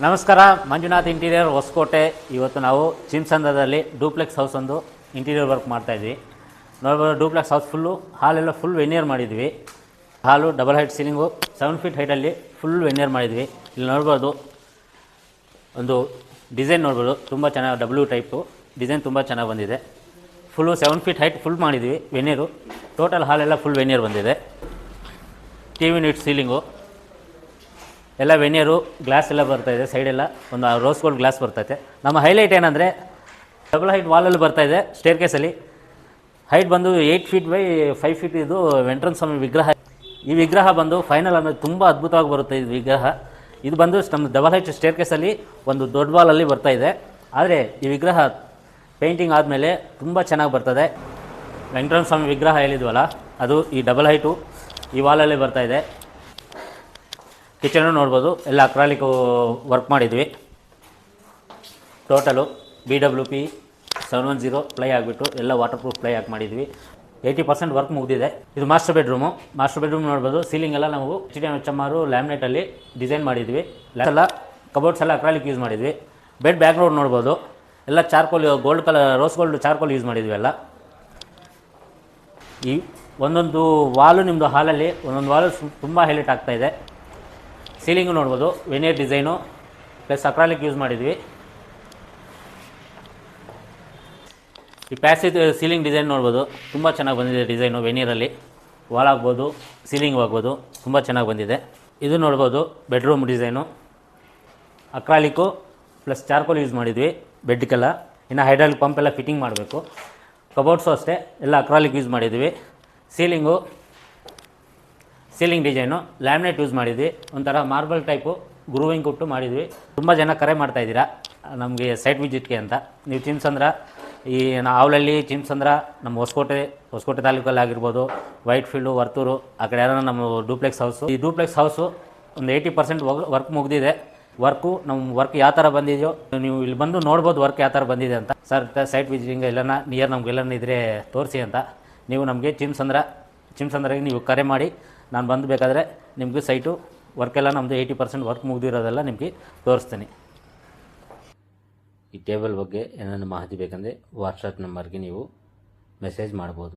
ನಮಸ್ಕಾರ, ಮಂಜುನಾಥ್ ಇಂಟೀರಿಯರ್ ಹೊಸಕೋಟೆ. ಇವತ್ತು ನಾವು ಚಿಮ್ಸಂದ್ರದಲ್ಲಿ ಡೂಪ್ಲೆಕ್ಸ್ ಹೌಸ್ ಒಂದು ಇಂಟೀರಿಯರ್ ವರ್ಕ್ ಮಾಡ್ತಾಯಿದ್ವಿ. ನೋಡ್ಬೋದು, ಡೂಪ್ಲೆಕ್ಸ್ ಹೌಸ್ ಹಾಲೆಲ್ಲ ಫುಲ್ ವೆನಿಯರ್ ಮಾಡಿದ್ವಿ. Hall double height ceiling 7 feet ಹೈಟಲ್ಲಿ ಫುಲ್ ವೆನಿಯರ್ ಮಾಡಿದ್ವಿ. ಇಲ್ಲಿ ನೋಡ್ಬೋದು, ಒಂದು ಡಿಸೈನ್ ನೋಡ್ಬೋದು, ತುಂಬ ಚೆನ್ನಾಗಿ ಡಬ್ಲ್ಯೂ ಟೈಪು ಡಿಸೈನ್ ತುಂಬ ಚೆನ್ನಾಗಿ ಬಂದಿದೆ. ಫುಲ್ಲು 7 ಫೀಟ್ ಹೈಟ್ ಫುಲ್ ಮಾಡಿದ್ವಿ ವೆನಿಯರು. ಟೋಟಲ್ ಹಾಲೆಲ್ಲ ಫುಲ್ ವೆನಿಯರ್ ಬಂದಿದೆ. TV ಯೂನಿಟ್ ಸೀಲಿಂಗು ಎಲ್ಲ ವೆನಿಯರು, ಗ್ಲಾಸ್ ಎಲ್ಲ ಬರ್ತಾಯಿದೆ. ಸೈಡೆಲ್ಲ ಒಂದು ರೋಸ್ ಗೋಲ್ಡ್ ಗ್ಲಾಸ್ ಬರ್ತೈತೆ. ನಮ್ಮ ಹೈಲೈಟ್ ಏನಂದರೆ ಡಬಲ್ ಹೈಟ್ ವಾಲಲ್ಲಿ ಬರ್ತಾಯಿದೆ. ಸ್ಟೇರ್ ಕೇಸಲ್ಲಿ ಹೈಟ್ ಬಂದು 8 ಫೀಟ್ ಬೈ 5 ಫೀಟ್. ಇದು ವೆಂಕಟೇಶ್ವರ ಸ್ವಾಮಿ ವಿಗ್ರಹ. ಈ ವಿಗ್ರಹ ಬಂದು ಫೈನಲ್ ಅಂದರೆ ತುಂಬ ಅದ್ಭುತವಾಗಿ ಬರುತ್ತೆ. ಇದು ವಿಗ್ರಹ ಇದು ಬಂದು ನಮ್ಮ ಡಬಲ್ ಹೈಟ್ ಸ್ಟೇರ್ ಕೇಸಲ್ಲಿ ಒಂದು ದೊಡ್ಡ ವಾಲಲ್ಲಿ ಬರ್ತಾಯಿದೆ. ಆದರೆ ಈ ವಿಗ್ರಹ ಪೇಂಟಿಂಗ್ ಆದಮೇಲೆ ತುಂಬ ಚೆನ್ನಾಗಿ ಬರ್ತದೆ. ವೆಂಕಟೇಶ್ವರ ಸ್ವಾಮಿ ವಿಗ್ರಹ ಹೇಳಿದ್ವಲ್ಲ, ಅದು ಈ ಡಬಲ್ ಹೈಟು ಈ ವಾಲಲ್ಲಿ ಬರ್ತಾಯಿದೆ. ಕಿಚನು ನೋಡ್ಬೋದು, ಎಲ್ಲ ಅಕ್ರಾಲಿಕ್ ವರ್ಕ್ ಮಾಡಿದ್ವಿ. ಟೋಟಲು BWP 710 ಪ್ಲೈ ಆಗಿಬಿಟ್ಟು ಎಲ್ಲ ವಾಟರ್ ಪ್ರೂಫ್ ಪ್ಲೈ ಹಾಕಿ ಮಾಡಿದ್ವಿ. 80% ವರ್ಕ್ ಮುಗಿದಿದೆ. ಇದು ಮಾಸ್ಟರ್ ಬೆಡ್ರೂಮು. ಮಾಸ್ಟರ್ ಬೆಡ್ರೂಮ್ ನೋಡ್ಬೋದು, ಸೀಲಿಂಗ್ ಎಲ್ಲ ನಾವು HDM ಲ್ಯಾಮಿನೇಟಲ್ಲಿ ಡಿಸೈನ್ ಮಾಡಿದ್ವಿ. ಎಲ್ಲ ಕಬೋರ್ಡ್ಸ್ ಎಲ್ಲ ಅಕ್ರಾಲಿಕ್ ಯೂಸ್ ಮಾಡಿದ್ವಿ. ಬೆಡ್ ಬ್ಯಾಕ್ಗ್ರೌಂಡ್ ನೋಡ್ಬೋದು, ಎಲ್ಲ charcoal gold colour rose gold charcoal use ಮಾಡಿದ್ವಿ. ಎಲ್ಲ ಈ ಒಂದೊಂದು ವಾಲು ನಿಮ್ಮದು ಹಾಲಲ್ಲಿ ಒಂದೊಂದು ವಾಲು ತುಂಬ ಹೈಲೈಟ್ ಆಗ್ತಾಯಿದೆ. ಸೀಲಿಂಗು ನೋಡ್ಬೋದು, veneer design plus acrylic use ಮಾಡಿದ್ವಿ. ಈ ಪ್ಯಾಸಿವ್ ಸೀಲಿಂಗ್ ಡಿಸೈನ್ ನೋಡ್ಬೋದು, ತುಂಬ ಚೆನ್ನಾಗಿ ಬಂದಿದೆ ಡಿಸೈನು. ವೆನಿಯರಲ್ಲಿ ವಾಲ್ ಆಗ್ಬೋದು, ಸೀಲಿಂಗ್ ಆಗ್ಬೋದು, ತುಂಬ ಚೆನ್ನಾಗಿ ಬಂದಿದೆ. ಇದು ನೋಡ್ಬೋದು bedroom design, acrylic plus charcoal use ಮಾಡಿದ್ವಿ ಬೆಡ್ಗೆಲ್ಲ. ಇನ್ನು ಹೈಡ್ರಾಲಿಕ್ ಪಂಪ್ ಎಲ್ಲ ಫಿಟ್ಟಿಂಗ್ ಮಾಡಬೇಕು. ಕಬೋರ್ಡ್ಸು ಅಷ್ಟೇ ಎಲ್ಲ ಅಕ್ರಾಲಿಕ್ ಯೂಸ್ ಮಾಡಿದ್ವಿ. ಸೀಲಿಂಗ್ ಡಿಸೈನು ಲ್ಯಾಮಿನೇಟ್ ಯೂಸ್ ಮಾಡಿದ್ವಿ. ಒಂಥರ ಮಾರ್ಬಲ್ ಟೈಪು ಗ್ರೂವಿಂಗ್ ಕೊಟ್ಟು ಮಾಡಿದ್ವಿ. ತುಂಬ ಜನ ಕರೆ ಮಾಡ್ತಾಯಿದ್ದೀರಾ ನಮಗೆ ಸೈಟ್ ವಿಸಿಟ್ಗೆ ಅಂತ. ನೀವು ಚಿಮ್ಸಂದ್ರ ಈ ಆವಲಹಳ್ಳಿ, ಚಿಮ್ಸಂದ್ರ, ನಮ್ಮ ಹೊಸಕೋಟೆ ತಾಲೂಕಲ್ಲಿ ಆಗಿರ್ಬೋದು, ವೈಟ್ ಫೀಲ್ಡು, ವರ್ತೂರು ಆ ಕಡೆ ಯಾರು ನಮ್ಮ ಡೂಪ್ಲೆಕ್ಸ್ ಹೌಸು. ಈ ಡೂಪ್ಲೆಕ್ಸ್ ಹೌಸು ಒಂದು 80% ವರ್ಕ್ ಮುಗಿದಿದೆ. ನಮ್ಮ ವರ್ಕ್ ಯಾವ ಥರ ಬಂದಿದೆಯೋ ನೀವು ಇಲ್ಲಿ ಬಂದು ನೋಡ್ಬೋದು ವರ್ಕ್ ಯಾವ ಥರ ಬಂದಿದೆ ಅಂತ. ಸರ್ ಸೈಟ್ ವಿಸಿಟಿಂಗ್ ಎಲ್ಲನ ನಿಯರ್ ನಮಗೆಲ್ಲನ ಇದ್ದರೆ ತೋರಿಸಿ ಅಂತ ನೀವು ನಮಗೆ ಚಿಮ್ಸಂದ್ರಾಗೆ ನೀವು ಕರೆ ಮಾಡಿ, ನಾನು ಬಂದು ಬೇಕಾದರೆ ನಿಮಗೆ ಸೈಟು ವರ್ಕೆಲ್ಲ ನಮ್ಮದು 80% ವರ್ಕ್ ಮುಗಿದಿರೋದೆಲ್ಲ ನಿಮಗೆ ತೋರಿಸ್ತೀನಿ. ಈ ಟೇಬಲ್ ಬಗ್ಗೆ ಏನಾದರೂ ಮಾಹಿತಿ ಬೇಕಂದರೆ ವಾಟ್ಸಪ್ ನಂಬರ್ಗೆ ನೀವು ಮೆಸೇಜ್ ಮಾಡ್ಬೋದು.